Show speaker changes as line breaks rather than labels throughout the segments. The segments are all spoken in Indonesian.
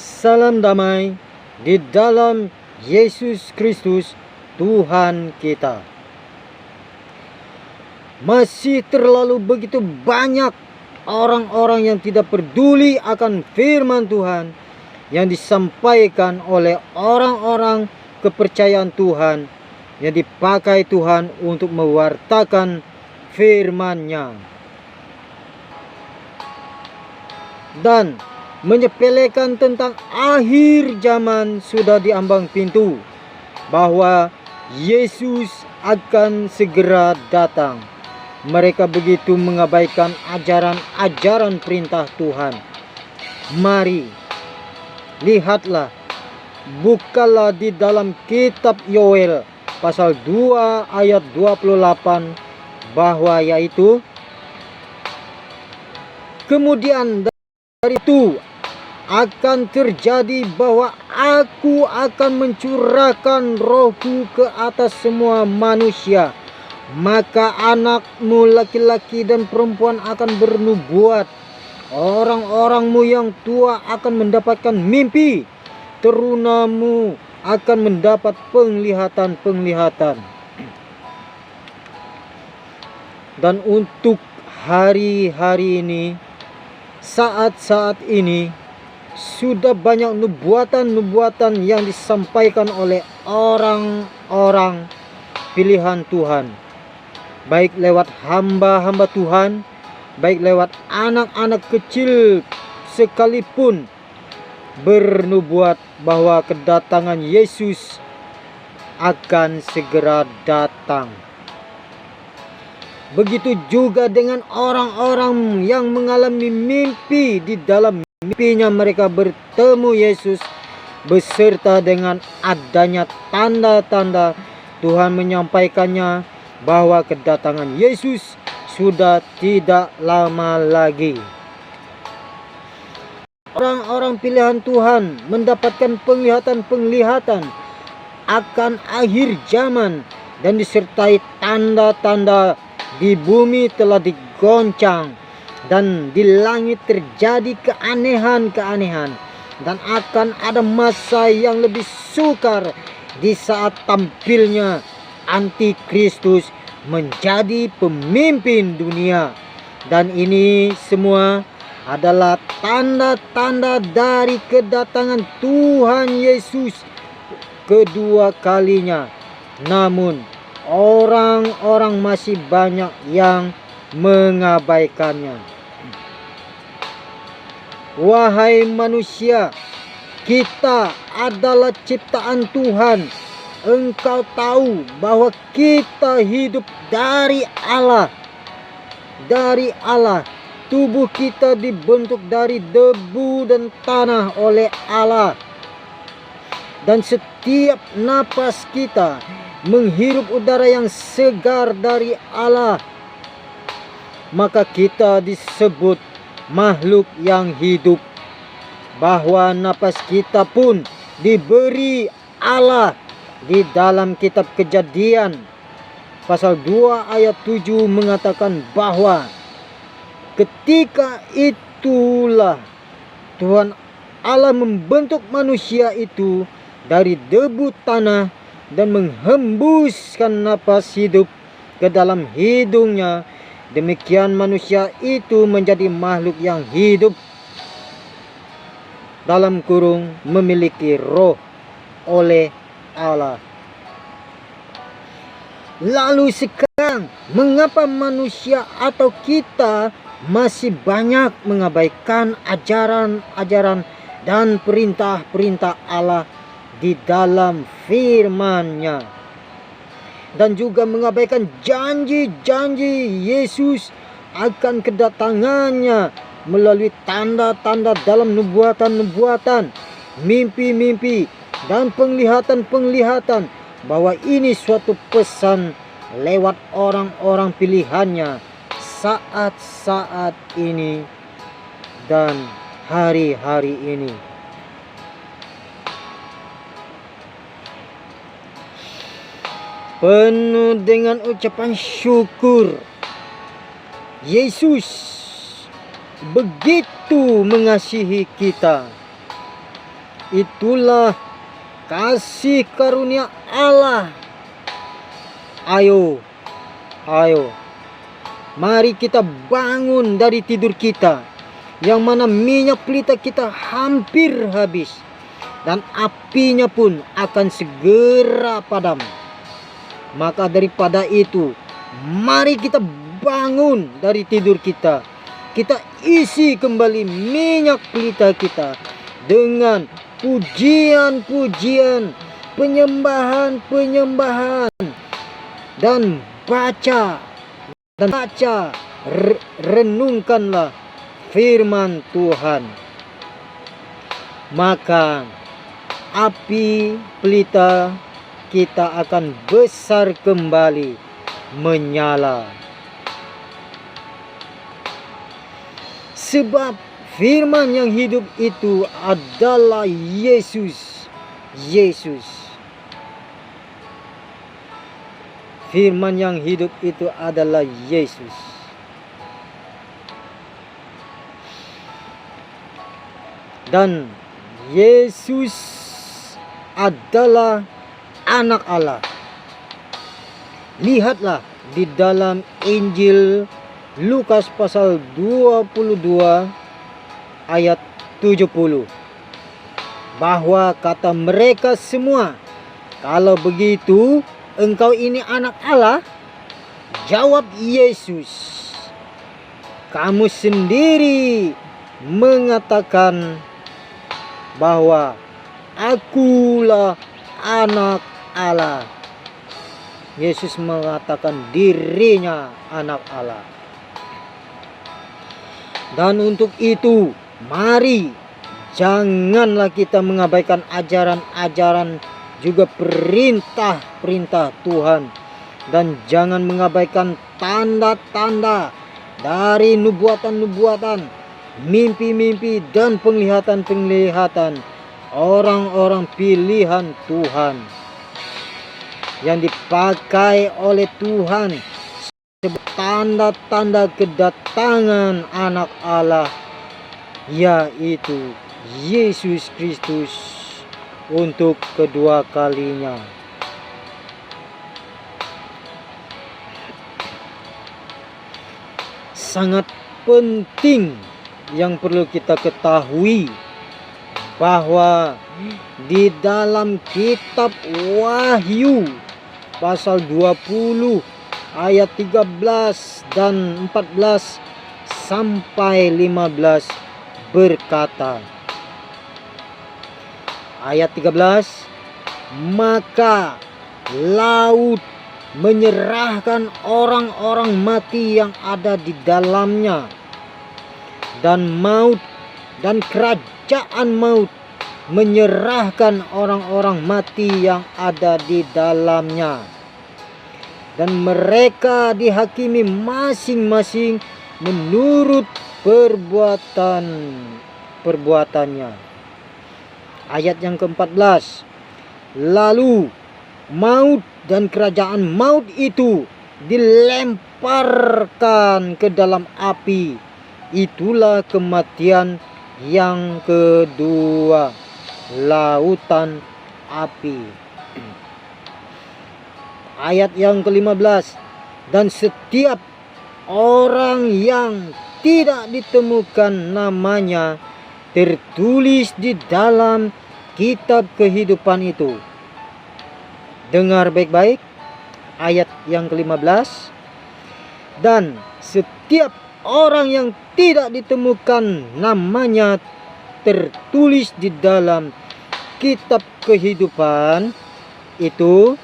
Salam damai di dalam Yesus Kristus Tuhan kita. Masih terlalu begitu banyak orang-orang yang tidak peduli akan firman Tuhan yang disampaikan oleh orang-orang kepercayaan Tuhan yang dipakai Tuhan untuk mewartakan firman-Nya, dan menyepelekan tentang akhir zaman sudah diambang pintu, bahwa Yesus akan segera datang. Mereka begitu mengabaikan ajaran-ajaran perintah Tuhan. Mari, lihatlah, bukalah di dalam kitab Yoel pasal 2 ayat 28, bahwa yaitu, kemudian dari itu akan terjadi bahwa aku akan mencurahkan rohku ke atas semua manusia. Maka anakmu laki-laki dan perempuan akan bernubuat. Orang-orangmu yang tua akan mendapatkan mimpi. Terunamu akan mendapat penglihatan-penglihatan. Dan untuk hari-hari ini, saat-saat ini, sudah banyak nubuatan-nubuatan yang disampaikan oleh orang-orang pilihan Tuhan, baik lewat hamba-hamba Tuhan, baik lewat anak-anak kecil sekalipun, bernubuat bahwa kedatangan Yesus akan segera datang. Begitu juga dengan orang-orang yang mengalami mimpi. Di dalam mimpinya mereka bertemu Yesus, beserta dengan adanya tanda-tanda. Tuhan menyampaikannya bahwa kedatangan Yesus sudah tidak lama lagi. Orang-orang pilihan Tuhan mendapatkan penglihatan-penglihatan akan akhir zaman, dan disertai tanda-tanda. Di bumi telah digoncang, dan di langit terjadi keanehan-keanehan, dan akan ada masa yang lebih sukar di saat tampilnya Antikristus menjadi pemimpin dunia. Dan ini semua adalah tanda-tanda dari kedatangan Tuhan Yesus kedua kalinya. Namun orang-orang masih banyak yang mengabaikannya. Wahai manusia, kita adalah ciptaan Tuhan. Engkau tahu bahwa kita hidup dari Allah. Dari Allah. Tubuh kita dibentuk dari debu dan tanah oleh Allah. Dan setiap napas kita menghirup udara yang segar dari Allah. Maka kita disebut makhluk yang hidup, bahwa napas kita pun diberi Allah. Di dalam kitab Kejadian pasal 2 ayat 7 mengatakan bahwa ketika itulah Tuhan Allah membentuk manusia itu dari debu tanah dan menghembuskan napas hidup ke dalam hidungnya. Demikian manusia itu menjadi makhluk yang hidup, dalam kurung memiliki roh oleh Allah. Lalu sekarang, mengapa manusia atau kita masih banyak mengabaikan ajaran-ajaran dan perintah-perintah Allah di dalam firman-Nya, dan juga mengabaikan janji-janji Yesus akan kedatangannya melalui tanda-tanda dalam nubuatan-nubuatan, mimpi-mimpi, dan penglihatan-penglihatan, bahwa ini suatu pesan lewat orang-orang pilihannya saat-saat ini dan hari-hari ini. Penuh dengan ucapan syukur, Yesus begitu mengasihi kita Itulah kasih karunia Allah. Ayo, mari kita bangun dari tidur kita, yang mana minyak pelita kita hampir habis, dan apinya pun akan segera padam. Maka daripada itu, mari kita bangun dari tidur kita. Kita isi kembali minyak pelita kita dengan pujian-pujian, penyembahan, dan baca, renungkanlah firman Tuhan. Maka api pelita kita akan besar kembali menyala. Sebab firman yang hidup itu adalah Yesus. Firman yang hidup itu adalah Yesus. Dan Yesus adalah anak Allah. Lihatlah di dalam Injil Lukas pasal 22 ayat 70, bahwa kata mereka semua, "Kalau begitu engkau ini anak Allah?" Jawab Yesus, "Kamu sendiri mengatakan bahwa akulah anak Allah." Yesus mengatakan dirinya anak Allah. Dan untuk itu, mari janganlah kita mengabaikan ajaran-ajaran juga perintah-perintah Tuhan, dan jangan mengabaikan tanda-tanda dari nubuatan-nubuatan, mimpi-mimpi, dan penglihatan-penglihatan orang-orang pilihan Tuhan yang dipakai oleh Tuhan sebagai tanda-tanda kedatangan anak Allah, yaitu Yesus Kristus untuk kedua kalinya. Sangat penting yang perlu kita ketahui bahwa di dalam kitab Wahyu pasal 20 ayat 13 dan 14 sampai 15 berkata, ayat 13, "Maka laut menyerahkan orang-orang mati yang ada di dalamnya, dan maut dan kerajaan maut menyerahkan orang-orang mati yang ada di dalamnya, dan mereka dihakimi masing-masing menurut perbuatannya." Ayat yang ke-14, "Lalu maut dan kerajaan maut itu dilemparkan ke dalam api. Itulah kematian yang kedua, lautan api." Ayat yang ke-15, "Dan setiap orang yang tidak ditemukan namanya tertulis di dalam kitab kehidupan itu." Dengar baik-baik ayat yang ke-15. "Dan setiap orang yang tidak ditemukan namanya tertulis di dalam kitab kehidupan itu,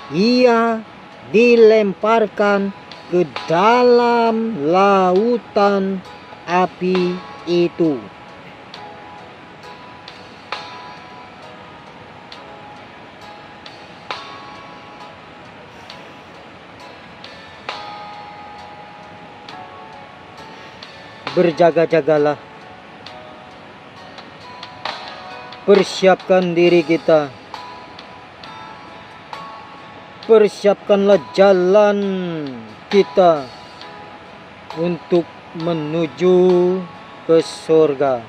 ia dilemparkan ke dalam lautan api itu." Berjaga-jagalah, persiapkan diri kita, persiapkanlah jalan kita untuk menuju ke surga.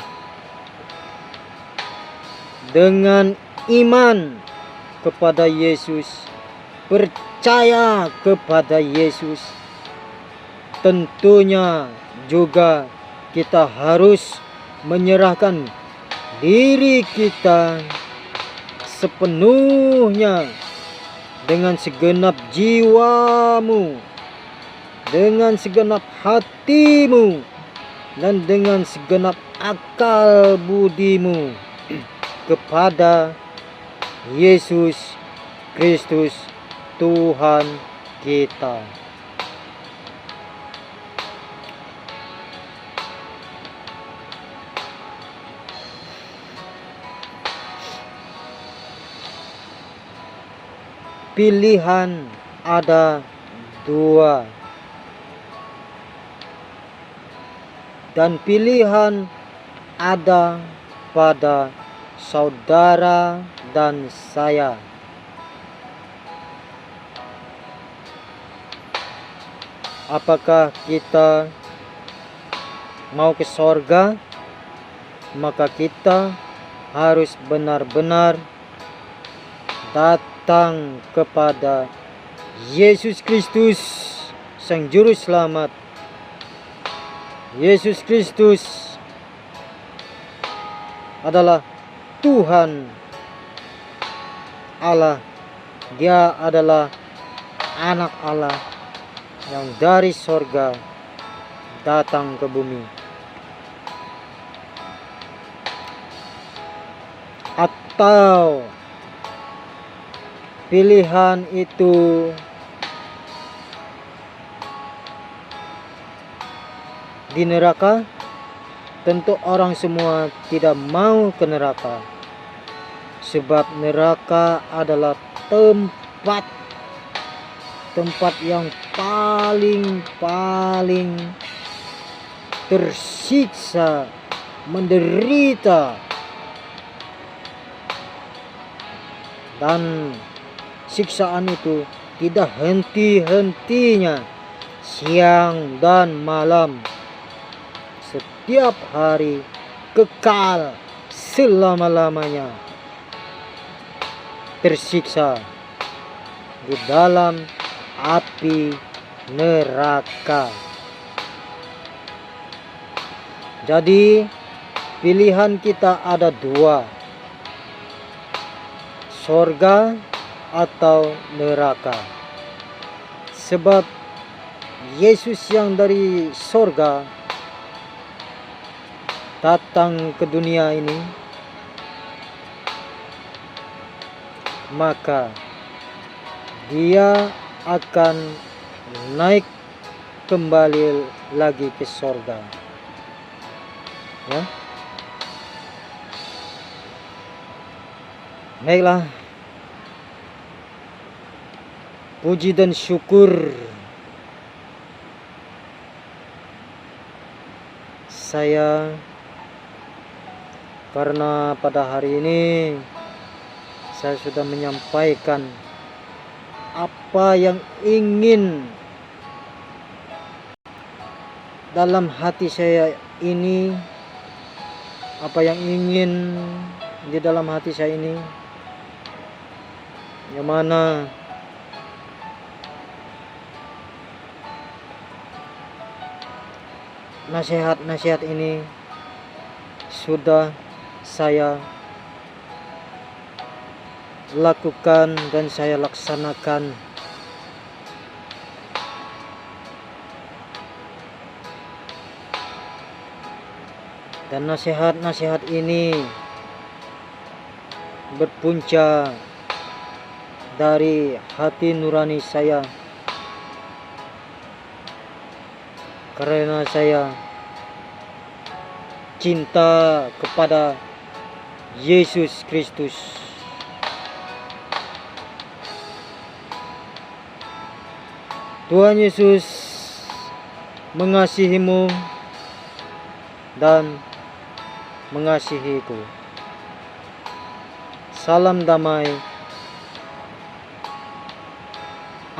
dengan iman kepada Yesus, percaya kepada Yesus, tentunya juga kita harus menyerahkan diri kita sepenuhnya dengan segenap jiwamu, dengan segenap hatimu, dan dengan segenap akal budimu kepada Yesus Kristus Tuhan kita. Pilihan ada dua, dan pilihan ada pada saudara dan saya. Apakah kita mau ke sorga? Maka kita harus benar-benar datang kepada Yesus Kristus, Sang Juru Selamat. Yesus Kristus adalah Tuhan Allah. Dia adalah anak Allah yang dari sorga datang ke bumi. Atau pilihan itu di neraka? Tentu orang semua tidak mau ke neraka, sebab neraka adalah tempat yang paling tersiksa, menderita, dan siksaan itu tidak henti-hentinya, siang dan malam, setiap hari, kekal selama-lamanya tersiksa di dalam api neraka. Jadi pilihan kita ada dua, sorga atau neraka. Sebab Yesus yang dari sorga datang ke dunia ini, maka dia akan naik kembali lagi ke sorga, ya. Baiklah, puji dan syukur saya karena pada hari ini saya sudah menyampaikan apa yang ingin dalam hati saya ini, apa yang ingin di dalam hati saya ini, yang mana nasihat-nasihat ini sudah saya lakukan dan saya laksanakan. Dan nasihat-nasihat ini berpunca dari hati nurani saya, karena saya cinta kepada Yesus Kristus. Tuhan Yesus mengasihimu dan mengasihiku. Salam damai.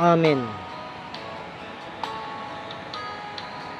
Amin.